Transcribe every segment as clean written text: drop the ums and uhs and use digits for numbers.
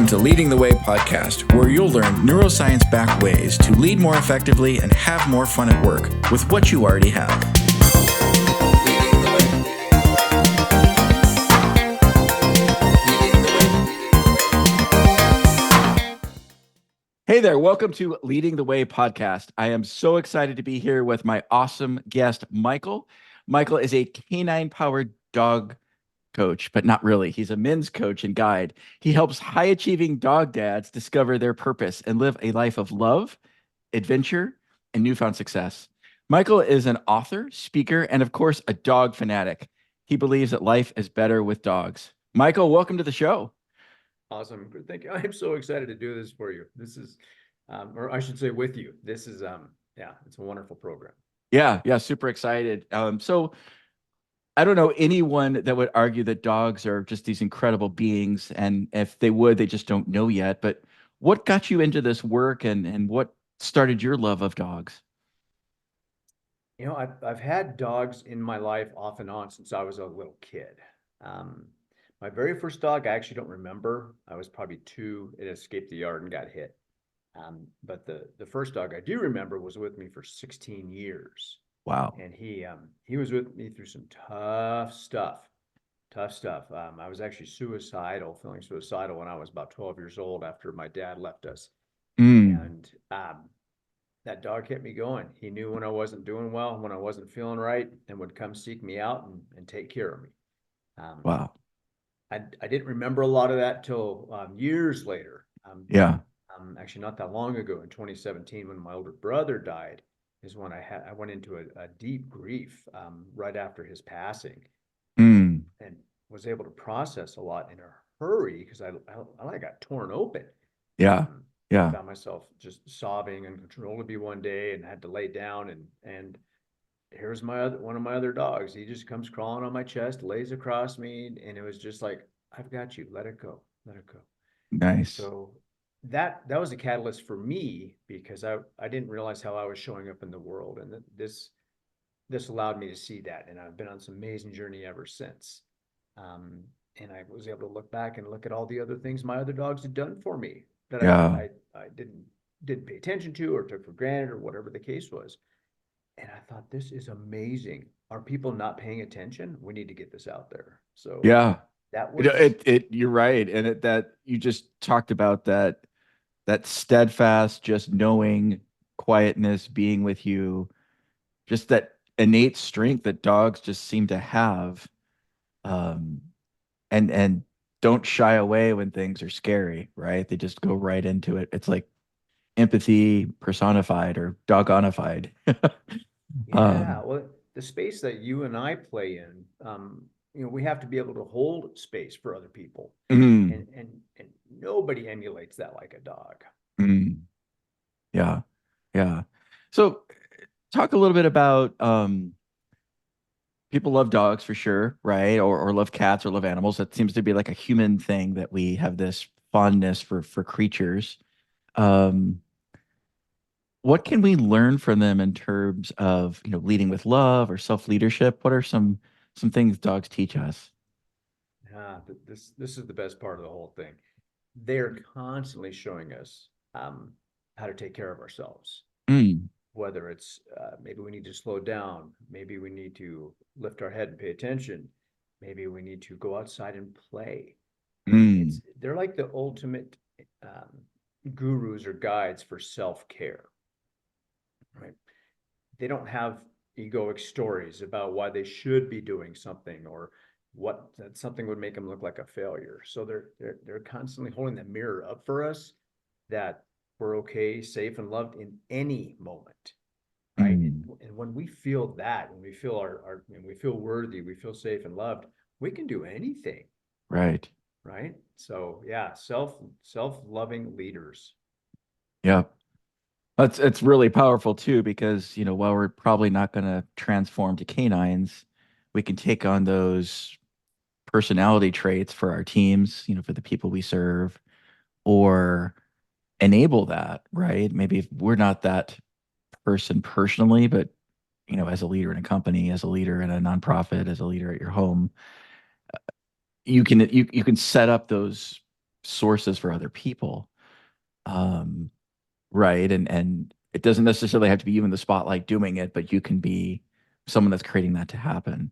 to Leading the Way podcast, where you'll learn neuroscience-backed ways to lead more effectively and have more fun at work with what you already have. Hey there, welcome to Leading the Way podcast. I am so excited to be here with my awesome guest, Michael. Michael is a canine-powered dog coach, but not really. He's a men's coach and guide. He helps high-achieving dog dads discover their purpose and live a life of love, adventure, and newfound success. Michael is an author, speaker, and of course, a dog fanatic. He believes that life is better with dogs. Michael, welcome to the show. Awesome. Thank you. I'm so excited to do this for you. This is, or I should say with you. This is, yeah, it's a wonderful program. Yeah, super excited. So I don't know anyone that would argue that dogs are just these incredible beings, and if they would, they just don't know yet. But what got you into this work, and what started your love of dogs? You know, I've had dogs in my life off and on since I was a little kid. My very first dog, I actually don't remember. I was probably 2. It escaped the yard and got hit. But the first dog I do remember was with me for 16 years. Wow. And he was with me through some tough stuff. I was actually feeling suicidal when I was about 12 years old after my dad left us. And that dog kept me going. He knew when I wasn't doing well, when I wasn't feeling right, and would come seek me out and take care of me. Wow. I didn't remember a lot of that till years later. Actually, not that long ago in 2017, when my older brother died, is when I went into a deep grief right after his passing, and was able to process a lot in a hurry because I got torn open. I found myself just sobbing uncontrollably one day and had to lay down, and here's one of my other dogs. He just comes crawling on my chest, lays across me, and it was just like, I've got you. Let it go. Let it go. Nice. So that was a catalyst for me, because I didn't realize how I was showing up in the world, and this allowed me to see that, and I've been on some amazing journey ever since. And I was able to look back and look at all the other things my other dogs had done for me that I didn't pay attention to or took for granted or whatever the case was. And I thought, this is amazing. Are people not paying attention? We need to get this out there. So that was you're right. And that you just talked about that steadfast, just knowing, quietness, being with you, just that innate strength that dogs just seem to have. And don't shy away when things are scary, right? They just go right into it. It's like empathy personified or dogonified. Well, the space that you and I play in, we have to be able to hold space for other people, and nobody emulates that like a dog. Yeah. So talk a little bit about, people love dogs for sure, right? Or love cats or love animals. That seems to be like a human thing, that we have this fondness for creatures. What can we learn from them in terms of, leading with love or self-leadership? What are some things dogs teach us? This is the best part of the whole thing. They're constantly showing us how to take care of ourselves. Whether it's maybe we need to slow down, maybe we need to lift our head and pay attention, maybe we need to go outside and play. They're like the ultimate gurus or guides for self-care. Right? They don't have egoic stories about why they should be doing something, or that something would make them look like a failure. So they're constantly holding the mirror up for us, that we're okay, safe, and loved in any moment, right? And when we feel that, when we feel we feel worthy, we feel safe and loved, we can do anything. Right. So yeah, self-loving leaders. Yeah. It's really powerful too, because, while we're probably not going to transform to canines, we can take on those personality traits for our teams, for the people we serve, or enable that, right? Maybe if we're not that person personally, but, as a leader in a company, as a leader in a nonprofit, as a leader at your home, you can set up those sources for other people. Um, right. And it doesn't necessarily have to be you in the spotlight doing it, but you can be someone that's creating that to happen.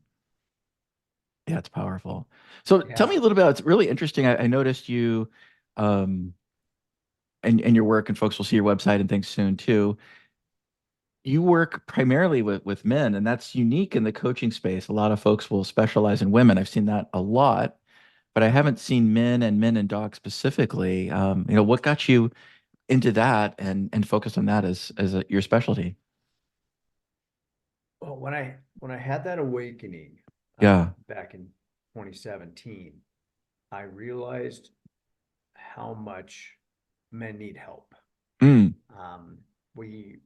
Yeah, it's powerful. So tell me Yeah. a little bit. It's really interesting. I noticed you um and your work, and folks will see your website and things soon too. You work primarily with men, and that's unique in the coaching space. A lot of folks will specialize in women. I've seen that a lot, but I haven't seen men and dogs specifically. What got you into that and focused on that as your specialty? Well, when I had that awakening Yeah. back in 2017, I realized how much men need help. Mm, Um, we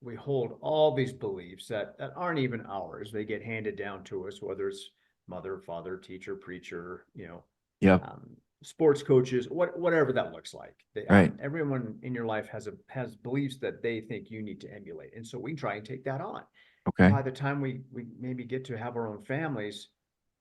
we hold all these beliefs that aren't even ours. They get handed down to us, whether it's mother, father, teacher, preacher, yep. um, sports coaches, whatever that looks like. Right. Everyone in your life has beliefs that they think you need to emulate, and so we try and take that on. And Okay. by the time we maybe get to have our own families,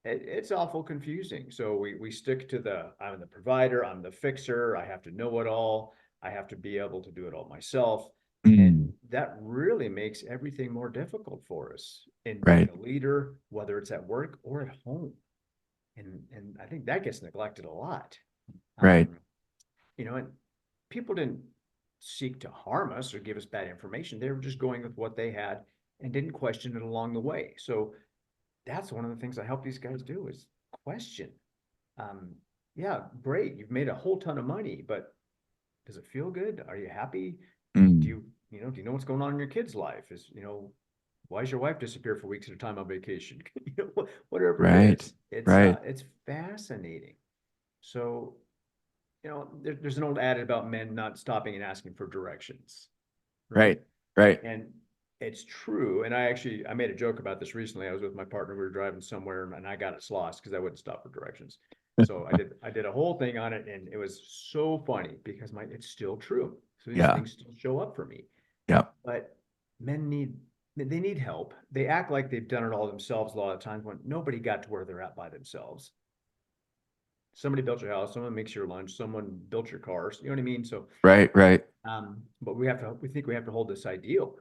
it's awful confusing. So we stick to I'm the provider, I'm the fixer, I have to know it all, I have to be able to do it all myself. And Mm, that really makes everything more difficult for us in being right. a leader, whether it's at work or at home. And I think that gets neglected a lot. Right. Um, and people didn't seek to harm us or give us bad information. They were just going with what they had and didn't question it along the way. So that's one of the things I help these guys do is question. Um, yeah, great. You've made a whole ton of money, but does it feel good? Are you happy? Do Mm, you know what's going on in your kid's life? Why does your wife disappear for weeks at a time on vacation? Whatever it right. is, Right. it's fascinating. So, there's an old adage about men not stopping and asking for directions, right? Right. Right. And it's true. And I made a joke about this recently. I was with my partner. We were driving somewhere, and I got us lost because I wouldn't stop for directions. So I did a whole thing on it, and it was so funny because it's still true. So these Yeah. things still show up for me. Yeah. But men need help. They act like they've done it all themselves a lot of times when nobody got to where they're at by themselves. Somebody built your house, someone makes your lunch, someone built your cars. You know what I mean? So, Right. Right. but we think we have to hold this ideal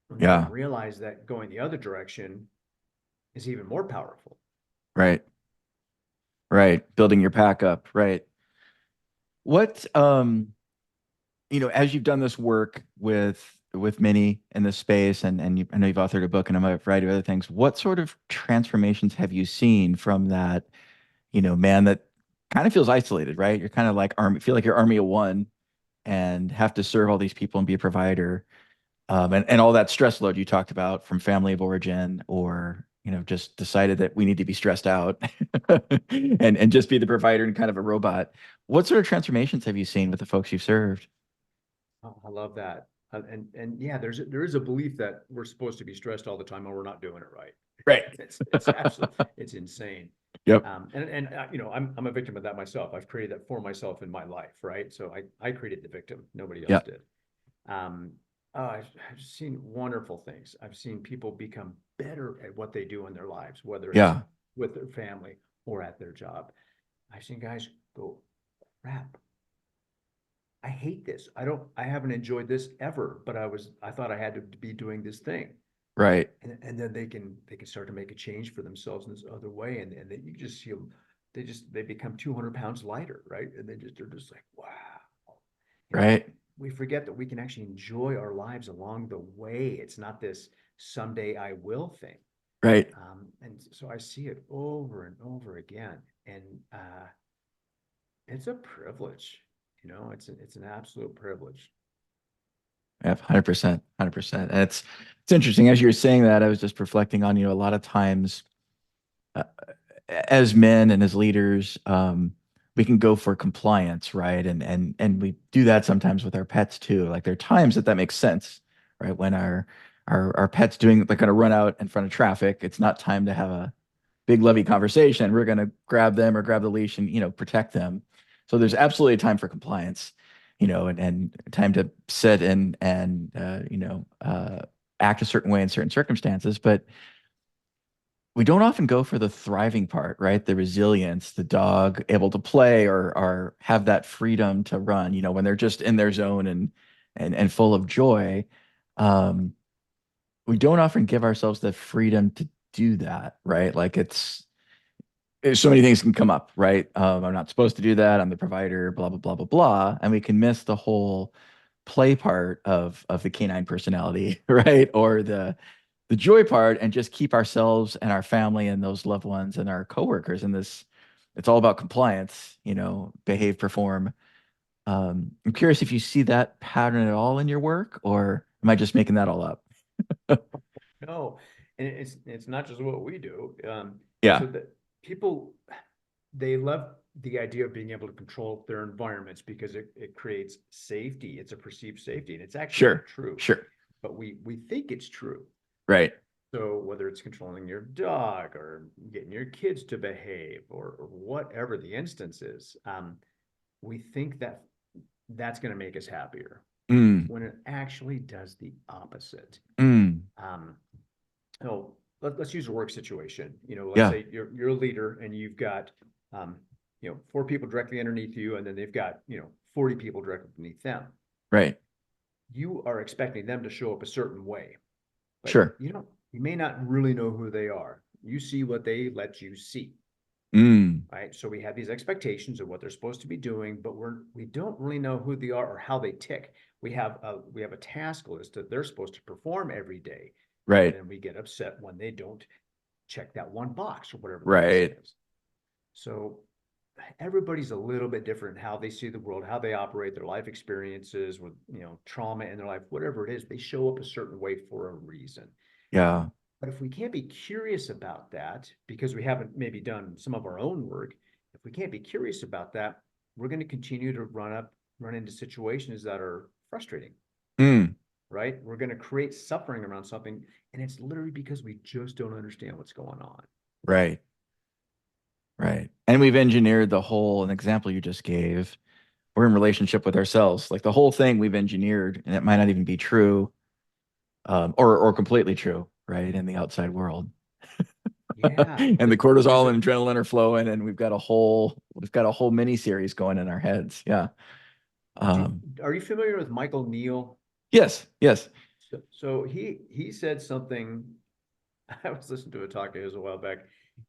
and we don't Yeah. realize that going the other direction is even more powerful. Right. Right. Building your pack up. Right. What as you've done this work with many in this space, I know you've authored a book and a variety of other things. What sort of transformations have you seen from that, man that kind of feels isolated, right? You're kind of like feel like you're army of one and have to serve all these people and be a provider. And all that stress load you talked about from family of origin, or just decided that we need to be stressed out and just be the provider and kind of a robot. What sort of transformations have you seen with the folks you've served? Oh, I love that. And yeah, there is a belief that we're supposed to be stressed all the time and we're not doing it right. Right. It's absolutely it's insane. Yep. I'm a victim of that myself. I've created that for myself in my life, right? So I created the victim. Nobody else Yep. did. Um, I've seen wonderful things. I've seen people become better at what they do in their lives, whether it's Yeah. with their family or at their job. I've seen guys go, crap, I hate this. I haven't enjoyed this ever, but I thought I had to be doing this thing. Right. And then they can start to make a change for themselves in this other way. And then you just see them, they become 200 pounds lighter, right? And they're just like, wow. And Right. we forget that we can actually enjoy our lives along the way. It's not this someday I will thing. Right. And so I see it over and over again. And it's a privilege. It's an absolute privilege. Yeah, 100%, 100%. And it's interesting as you were saying that. I was just reflecting on, a lot of times uh, as men and as leaders, we can go for compliance, right? And we do that sometimes with our pets too. Like there are times that makes sense, right? When our pet's doing like going to run out in front of traffic, it's not time to have a big lovey conversation. We're going to grab them or grab the leash and protect them. So there's absolutely a time for compliance, and time to sit and act a certain way in certain circumstances. But we don't often go for the thriving part, right? The resilience, the dog able to play or have that freedom to run, when they're just in their zone and full of joy. Um, we don't often give ourselves the freedom to do that, right? Like so many things can come up, right? I'm not supposed to do that. I'm the provider, blah, blah, blah, blah, blah. And we can miss the whole play part of the canine personality, right? Or the joy part and just keep ourselves and our family and those loved ones and our coworkers in this. It's all about compliance, behave, perform. I'm curious if you see that pattern at all in your work, or am I just making that all up? No, and it's not just what we do. So Yeah, that people, they love the idea of being able to control their environments because it creates safety. It's a perceived safety, and it's actually not sure, true, sure. but we think it's true. Right. So whether it's controlling your dog or getting your kids to behave or whatever the instance is, we think that that's going to make us happier Mm, when it actually does the opposite. mm, Um, oh, let's use a work situation. Let's yeah, say you're a leader and you've got four people directly underneath you, and then they've got 40 people directly beneath them. right. You are expecting them to show up a certain way, but Sure. you may not really know who they are. You see what they let you see. Mm, Right. So we have these expectations of what they're supposed to be doing, but we don't really know who they are or how they tick. We have a task list that they're supposed to perform every day. And right. then we get upset when they don't check that one box or whatever the reason Right. is. So everybody's a little bit different in how they see the world, how they operate, their life experiences with, trauma in their life, whatever it is, they show up a certain way for a reason. Yeah. But if we can't be curious about that because we haven't maybe done some of our own work, if we can't be curious about that, we're going to continue to run into situations that are frustrating, Mm, right? We're going to create suffering around something, and it's literally because we just don't understand what's going on. right. Right. And we've engineered an example you just gave. We're in relationship with ourselves. Like the whole thing we've engineered, and it might not even be true, or completely true, right? In the outside world. Yeah. And the There's cortisol a, and adrenaline are flowing, and we've got a whole mini series going in our heads. Yeah. Um, are you familiar with Michael Neal? yes, yes. So he said something. I was listening to a talk of his a while back.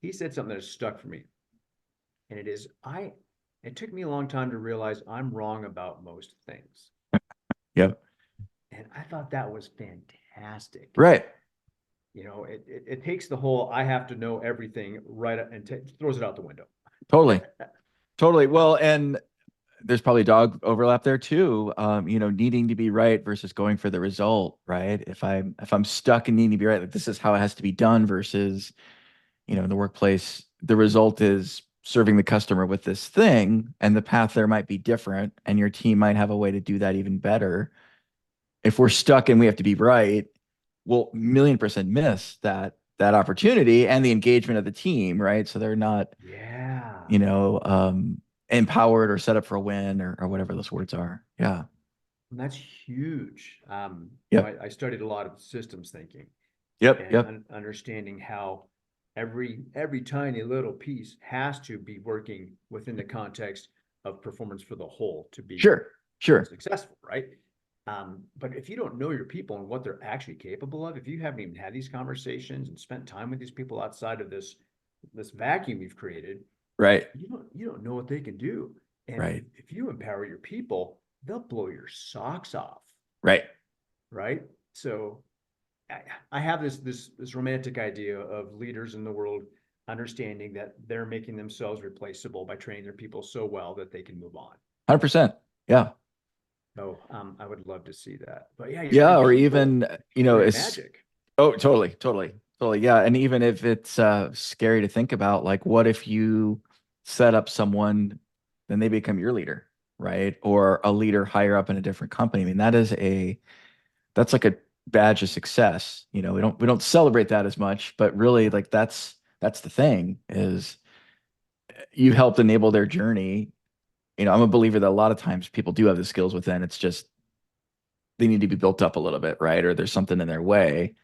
He said something that stuck for me. And it took me a long time to realize I'm wrong about most things. Yep. And I thought that was fantastic. Right. It takes the whole I have to know everything right and throws it out the window. Totally. Totally. Well, and there's probably dog overlap there too. Needing to be right versus going for the result, right? If I'm stuck and needing to be right, like this is how it has to be done versus, in the workplace, the result is serving the customer with this thing, and the path there might be different, and your team might have a way to do that even better. If we're stuck and we have to be right, we'll 1,000,000% miss that opportunity and the engagement of the team, right? So they're not, Yeah. you know, um, empowered or set up for a win or whatever those words are. Yeah. And that's huge. Yep. I studied a lot of systems thinking Yep. and Yep. understanding how every tiny little piece has to be working within the context of performance for the whole to be Sure. Sure. successful, right? But if you don't know your people and what they're actually capable of, if you haven't even had these conversations and spent time with these people outside of this vacuum you've created, Right. you don't know what they can do. And Right. if you empower your people, they'll blow your socks off, Right. right? So I, I have this romantic idea of leaders in the world understanding that they're making themselves replaceable by training their people so well that they can move on. 100%. Yeah. So I would love to see that. But yeah, your Yeah. Or people even, can create it's, magic. oh, totally. Totally. Totally. Yeah. And even if it's scary to think about, like, what if you set up someone, then they become your leader, right? Or a leader higher up in a different company. I mean, that's like a badge of success. We don't celebrate that as much, but really like that's the thing is you helped enable their journey. I'm a believer that a lot of times people do have the skills within. It's just they need to be built up a little bit, right? Or there's something in their way.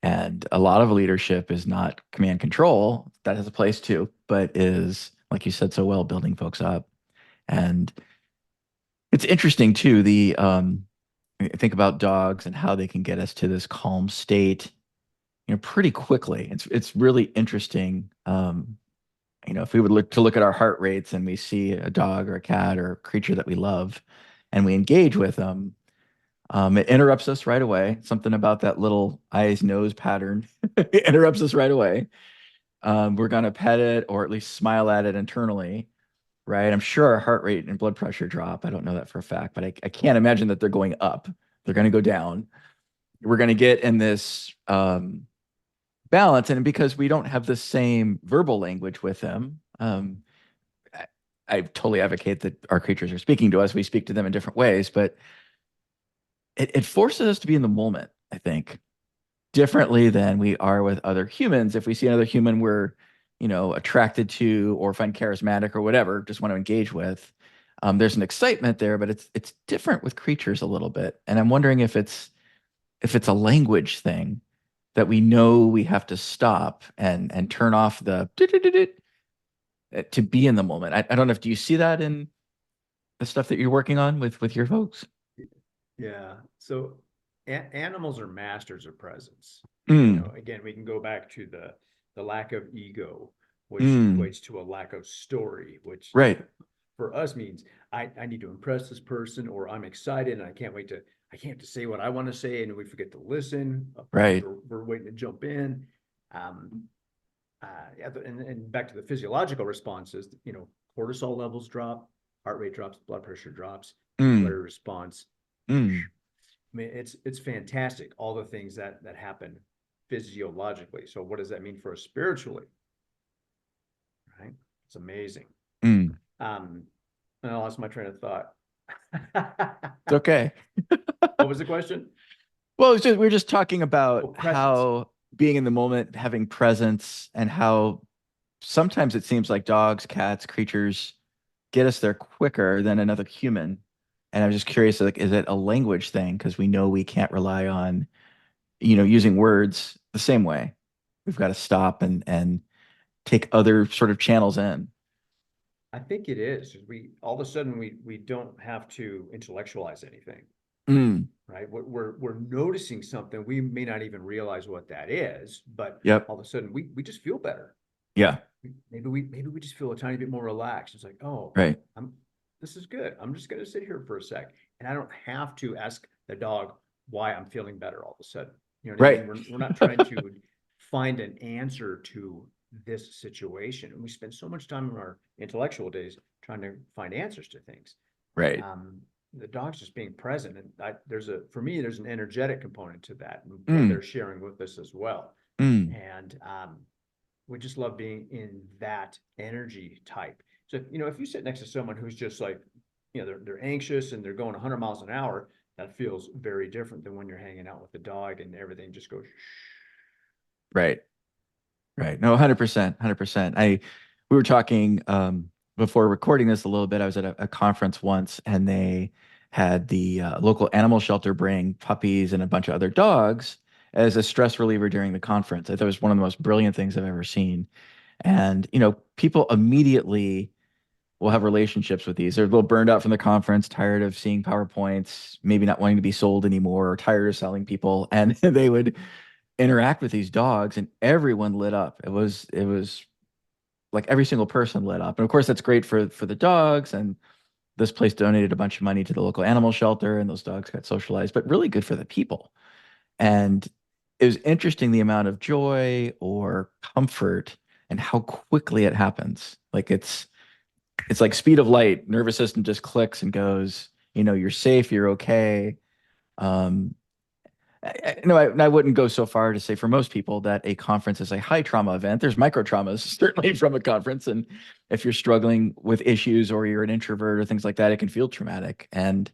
And a lot of leadership is not command control. That has a place too, but is, like you said so well, building folks up. And it's interesting too, think about dogs and how they can get us to this calm state, pretty quickly. It's really interesting. If we would look at our heart rates and we see a dog or a cat or a creature that we love and we engage with them, it interrupts us right away. Something about that little eyes nose pattern it interrupts us right away. We're gonna pet it or at least smile at it internally, right? I'm sure our heart rate and blood pressure drop. I don't know that for a fact, but I can't imagine that they're going up. They're gonna go down. We're gonna get in this balance, and because we don't have the same verbal language with them, I, I totally advocate that our creatures are speaking to us. We speak to them in different ways, but it forces us to be in the moment, I think, differently than we are with other humans. If we see another human we're, attracted to or find charismatic or whatever, just want to engage with, there's an excitement there, but it's different with creatures a little bit. And I'm wondering if it's a language thing that we know we have to stop and turn off the to be in the moment. I don't know if do you see that in the stuff that you're working on with your folks? Yeah. So animals are masters of presence. Mm, Again, we can go back to the lack of ego, which mm, equates to a lack of story, which right, for us means I need to impress this person, or I'm excited and I can't to say what I want to say, and we forget to listen. right. We're waiting to jump in. Um, yeah, and back to the physiological responses, cortisol levels drop, heart rate drops, blood pressure drops, Mm, pupillary response. mm, I mean, it's fantastic, all the things that happen physiologically. So what does that mean for us spiritually? Right? It's amazing. mm. Um, and I lost my train of thought. It's okay. What was the question? Well, we're just talking Oh, about presence. how being in the moment, having presence, and how sometimes it seems like dogs, cats, creatures get us there quicker than another human. And I'm just curious, like, is it a language thing? Because we know we can't rely on, using words the same way. We've got to stop and take other sort of channels in. I think it is. We all of a sudden we don't have to intellectualize anything, Mm, right? We're noticing something. We may not even realize what that is, but yep. all of a sudden we just feel better. Yeah. Maybe we just feel a tiny bit more relaxed. It's like, oh, Right. I'm this is good. I'm just gonna sit here for a sec. And I don't have to ask the dog why I'm feeling better all of a sudden. You know what I Right. mean? We're not trying to find an answer to this situation. And we spend so much time in our intellectual days trying to find answers to things. Right. Um, the dog's just being present. And for me, there's an energetic component to that, what Mm, they're sharing with us as well. mm, And we just love being in that energy type. So, if you sit next to someone who's just like, they're anxious and they're going 100 miles an hour, that feels very different than when you're hanging out with the dog and everything just goes. right. Right. No, 100%, 100%. We were talking before recording this a little bit. I was at a conference once and they had the local animal shelter bring puppies and a bunch of other dogs as a stress reliever during the conference. I thought it was one of the most brilliant things I've ever seen. And, people immediately will have relationships with these. They're a little burned out from the conference, tired of seeing PowerPoints, maybe not wanting to be sold anymore, or tired of selling people. And they would interact with these dogs and everyone lit up. It was like every single person lit up. And of course that's great for the dogs, and this place donated a bunch of money to the local animal shelter and those dogs got socialized, but really good for the people. And it was interesting the amount of joy or comfort and how quickly it happens. Like it's like speed of light. Nervous system just clicks and goes, you're safe, you're okay. Um, no, I wouldn't go so far to say for most people that a conference is a high trauma event. There's micro traumas certainly from a conference, and if you're struggling with issues or you're an introvert or things like that, it can feel traumatic. And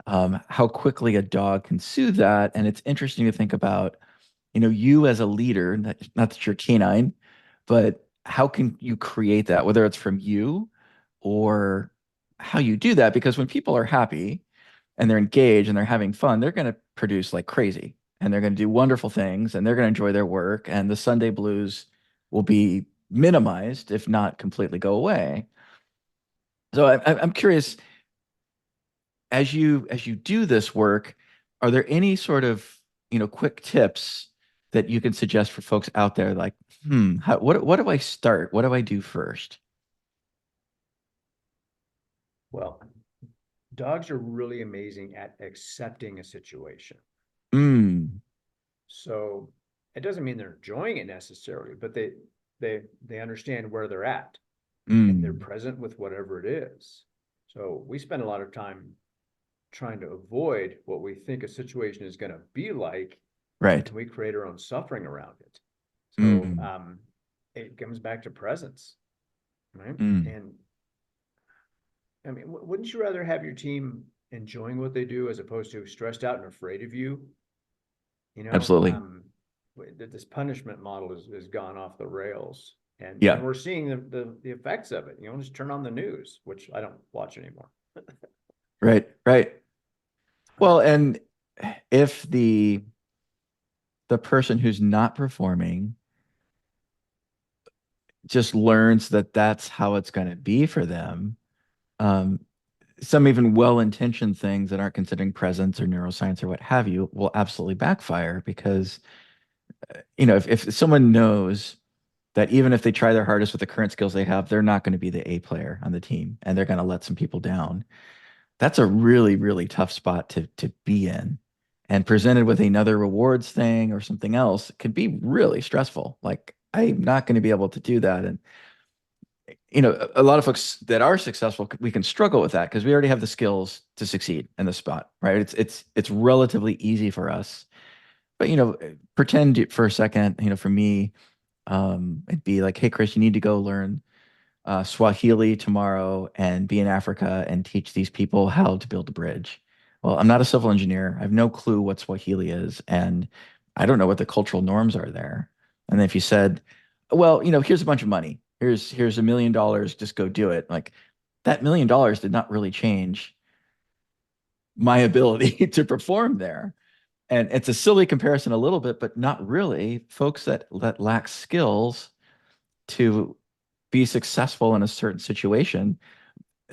how quickly a dog can soothe that. And it's interesting to think about, you as a leader, not that you're canine, but how can you create that, whether it's from you or how you do that? Because when people are happy and they're engaged and they're having fun, they're going to produce like crazy. and they're going to do wonderful things and they're going to enjoy their work and the Sunday blues will be minimized, if not completely go away. So I'm curious, as you do this work, are there any sort of, quick tips that you can suggest for folks out there like, what do I start? What do I do first? Well, dogs are really amazing at accepting a situation. Mm, So it doesn't mean they're enjoying it necessarily, but they understand where they're at and they're mm, present with whatever it is. So we spend a lot of time trying to avoid what we think a situation is going to be like, right. and we create our own suffering around it. So Mm, it comes back to presence, right? mm, And I mean, wouldn't you rather have your team enjoying what they do as opposed to stressed out and afraid of you? You know, absolutely. this punishment model has gone off the rails, and Yeah. we're seeing the effects of it. You know, just turn on the news, which I don't watch anymore. Right. Right. Well, and if the person who's not performing just learns that that's how it's going to be for them, um, some even well-intentioned things that aren't considering presence or neuroscience or what have you will absolutely backfire because, if someone knows that even if they try their hardest with the current skills they have, they're not going to be the A player on the team and they're going to let some people down. That's a really, really tough spot to be in. And presented with another rewards thing or something else can be really stressful. Like, I'm not going to be able to do that. And a lot of folks that are successful, we can struggle with that because we already have the skills to succeed in the spot, right? It's relatively easy for us. But pretend for a second, for me, it'd be like, hey, Chris, you need to go learn Swahili tomorrow and be in Africa and teach these people how to build a bridge. Well, I'm not a civil engineer. I have no clue what Swahili is, and I don't know what the cultural norms are there. And if you said, well, here's a bunch of money. Here's $1 million, just go do it. Like that $1 million did not really change my ability to perform there. And it's a silly comparison a little bit, but not really. Folks that lack skills to be successful in a certain situation,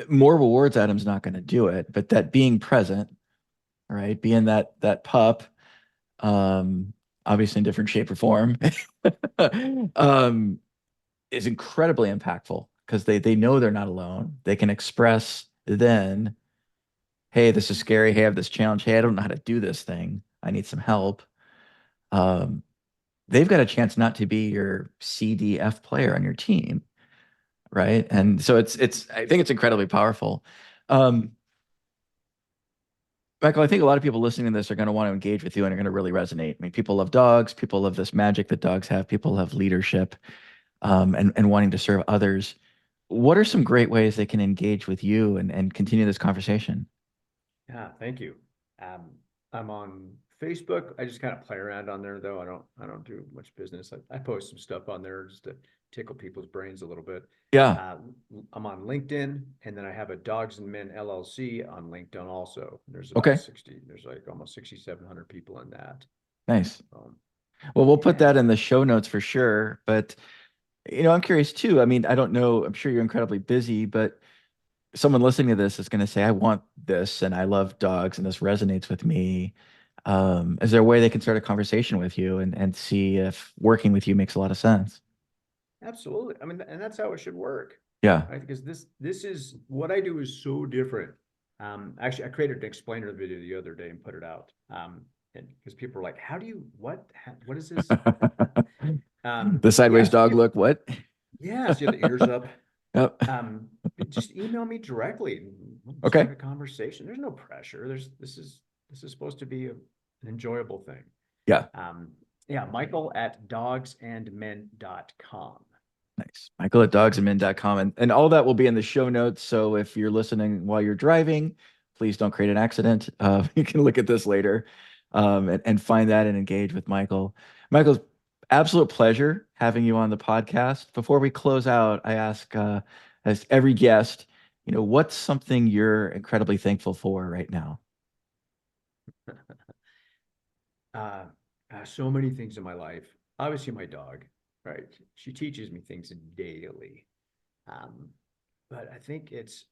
more rewards Adam's not going to do it, but that being present, right, being that pup, um, obviously in different shape or form, um, is incredibly impactful because they know they're not alone. They can express then, hey, this is scary. Hey, I have this challenge. Hey, I don't know how to do this thing. I need some help. Um, they've got a chance not to be your CDF player on your team, right? And so it's I think it's incredibly powerful. Um, Michael, I think a lot of people listening to this are going to want to engage with you and are going to really resonate. I mean, people love dogs, people love this magic that dogs have, people love leadership, and wanting to serve others. What are some great ways they can engage with you and continue this conversation? Yeah, thank you. Um, I'm on Facebook. I just kind of play around on there though. I don't do much business. I post some stuff on there just to tickle people's brains a little bit. Yeah. Uh, I'm on LinkedIn, and then I have a Dogs and Men LLC on LinkedIn also. Okay. There's like almost 6,700 people in that. Nice. Um, Well, we'll put yeah, that in the show notes for sure. But I'm curious too. I mean, I don't know. I'm sure you're incredibly busy, but someone listening to this is going to say, I want this and I love dogs and this resonates with me. Is there a way they can start a conversation with you and see if working with you makes a lot of sense? absolutely. I mean, and that's how it should work, Yeah. right? Because this is what I do is so different. Actually, I created an explainer video the other day and put it out. And because people are like, "How do you what is this?" The Yeah, sideways so dog look, what? yeah, so you have the ears up. Yep. Um, just email me directly and we'll start Okay. a conversation. There's no pressure. This is supposed to be an enjoyable thing. Yeah. Um, yeah, Michael at dogsandmen.com. Nice. Michael at dogsandmen.com. And all that will be in the show notes. So if you're listening while you're driving, please don't create an accident. You can look at this later and find that and engage with Michael. Michael's absolute pleasure having you on the podcast. Before we close out, I ask as every guest, what's something you're incredibly thankful for right now? So many things in my life. Obviously, my dog, right? She teaches me things daily. Um, but I think it's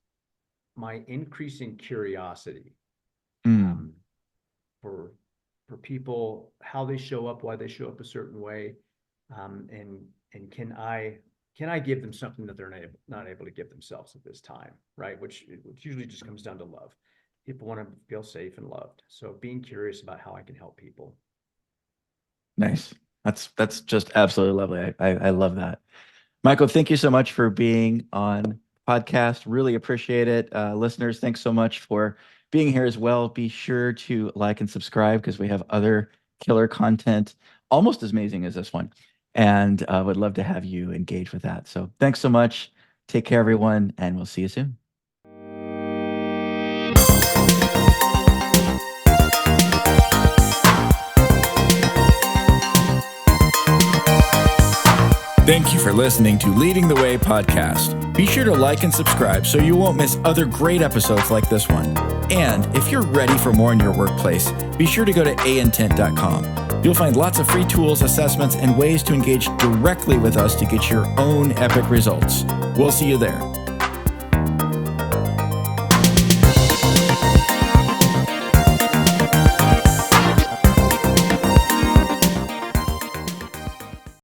my increasing curiosity Mm, um, for people, how they show up, why they show up a certain way, and can I give them something that they're not able to give themselves at this time, right? Which usually just comes down to love. People want to feel safe and loved. So being curious about how I can help people. nice. That's just absolutely lovely. I love that. Michael, thank you so much for being on podcast. Really appreciate it. Listeners, thanks so much for being here as well. Be sure to like and subscribe because we have other killer content almost as amazing as this one. And would love to have you engage with that. So thanks so much. Take care, everyone, and we'll see you soon. Thank you for listening to Leading the Way podcast. Be sure to like and subscribe so you won't miss other great episodes like this one. And if you're ready for more in your workplace, be sure to go to aintent.com. You'll find lots of free tools, assessments, and ways to engage directly with us to get your own epic results. We'll see you there.